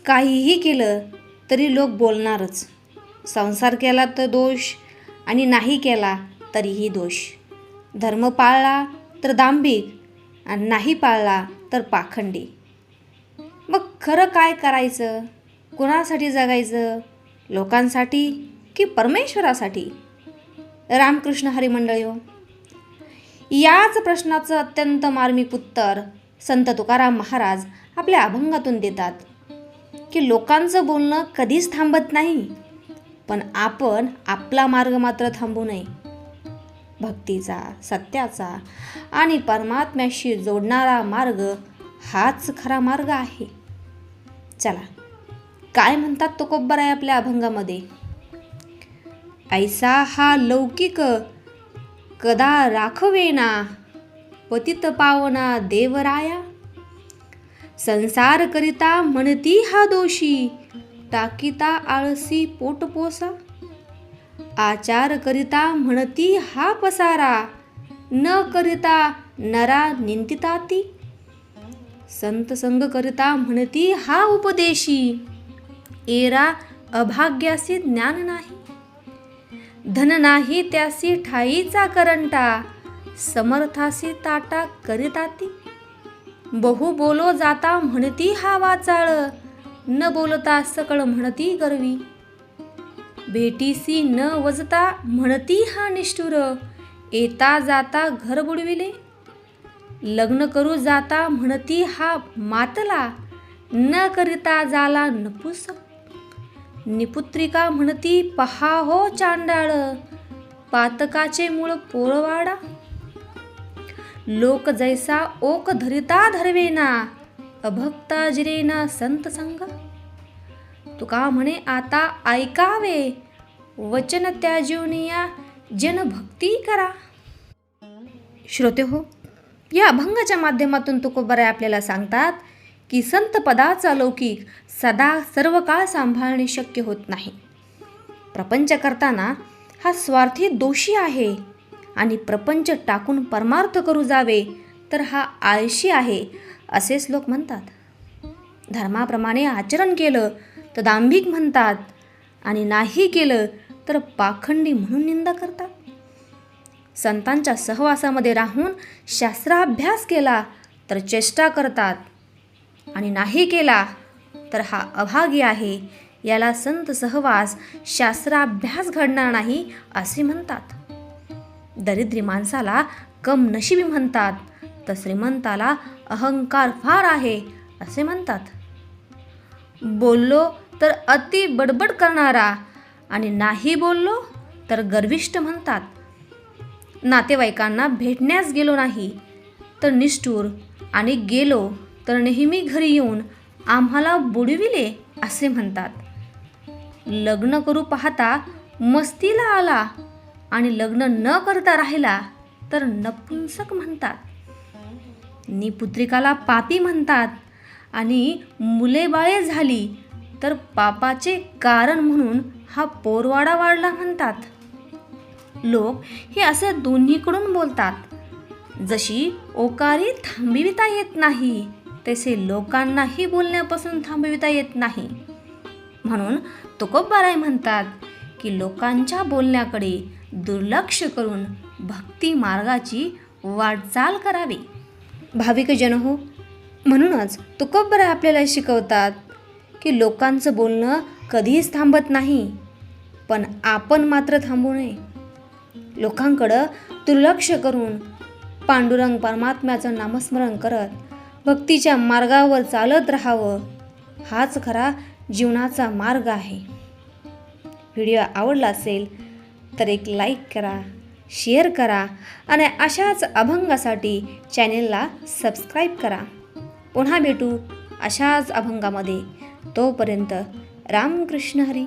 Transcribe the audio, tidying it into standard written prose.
काहीही केलं तरी लोक बोलणारच. संसार केला तर दोष आणि नाही केला तरीही दोष. धर्म पाळला तर दांभिक आणि नाही पाळला तर पाखंडी. मग खरं काय करायचं? कुणासाठी जगायचं? लोकांसाठी की परमेश्वरासाठी? रामकृष्ण हरी मंडळी हो, याच प्रश्नाचं अत्यंत मार्मिक उत्तर संत तुकाराम महाराज आपल्या अभंगातून देतात की लोकांचं बोलणं कधीच थांबत नाही, पण आपण आपला मार्ग मात्र थांबू नये. भक्तीचा, सत्याचा आणि परमात्म्याशी जोडणारा मार्ग हाच खरा मार्ग आहे. चला, काय म्हणतात तुकोबराय आपल्या अभंगामध्ये? ऐसा हा लौकिक कदा राखवेना, पतित पावना देवराया. संसार करिता म्हणती हा दोषी, टाकीता आळसी पोटपोसा. आचार करिता म्हणती हा पसारा, न करिता नरा निंदिता ती. संत संग करिता म्हणती हा उपदेशी, एरा अभाग्यासी ज्ञान नाही. धन नाही त्यासी ठाईचा करंटा, समर्थासी ताटा करिता ती. बहु बोलो जाता म्हणती हा वाचाळ, न बोलता सकळ म्हणती गर्वी. भेटीसी न वजता म्हणती हा निष्ठुर, येता जाता घर बुडविले. लग्न करू जाता म्हणती हा मातला, न करिता जाला नपुसक. निपुत्रिका म्हणती पहा हो चांडाळ, पातकाचे मूळ पोळवाडा. लोक जैसा ओक धरिता धरवेना, अभक्ता जिरेना संत संग. तुका म्हणे आता ऐकावे, वचन त्याजिवनिया जन भक्ती करा. श्रोते हो, या अभंगाच्या माध्यमातून तुकोबराय आपल्याला सांगतात की संत पदाचा लौकिक सदा सर्व काळ सांभाळणे शक्य होत नाही. प्रपंच करताना हा स्वार्थी दोषी आहे आणि प्रपंच टाकून परमार्थ करू जावे तर हा आळशी आहे असेच लोक म्हणतात. धर्माप्रमाणे आचरण केलं तर दांभिक म्हणतात आणि नाही केलं तर पाखंडी म्हणून निंदा करतात. संतांच्या सहवासामध्ये राहून शास्त्राभ्यास केला तर चेष्टा करतात आणि नाही केला तर हा अभागी आहे, याला संत सहवास शास्त्राभ्यास घडणार नाही असे म्हणतात. दरिद्री माणसाला कम नशिबी म्हणतात तर श्रीमंताला अहंकार फार आहे असे म्हणतात. बोललो तर अति बडबड करणारा आणि नाही बोललो तर गर्विष्ठ म्हणतात. नातेवाईकांना भेटण्यास गेलो नाही तर निष्ठुर आणि गेलो तर नेहमी घरी येऊन आम्हाला बुडविले असे म्हणतात. लग्न करू पाहता मस्तीला आला आणि लग्न न करता राहिला तर नपुंसक म्हणतात. निपुत्रिकाला पापी म्हणतात आणि मुले बाळे झाली तर पापाचे कारण म्हणून हा पोरवाडा वाढला म्हणतात. लोक हे असे दोन्हीकडून बोलतात. जशी ओकारी थांबविता येत नाही तसे लोकांनाही बोलण्यापासून थांबविता येत नाही. म्हणून तुकोबराय म्हणतात की लोकांच्या बोलण्याकडे दुर्लक्ष करून भक्ती मार्गाची वाटचाल करावी. भाविक जन हो, म्हणूनच तुकोबराय आपल्याला शिकवतात की लोकांचं बोलणं कधीच थांबत नाही, पण आपण मात्र थांबू नये. लोकांकडं दुर्लक्ष करून पांडुरंग परमात्म्याचं नामस्मरण करत भक्तीच्या मार्गावर चालत राहावं, हाच खरा जीवनाचा मार्ग आहे. व्हिडिओ आवडला असेल तर एक लाईक करा, शेअर करा आणि अशाच अभंगासाठी चॅनेलला सबस्क्राईब करा. पुन्हा भेटू अशाच अभंगामध्ये. तोपर्यंत रामकृष्ण हरी.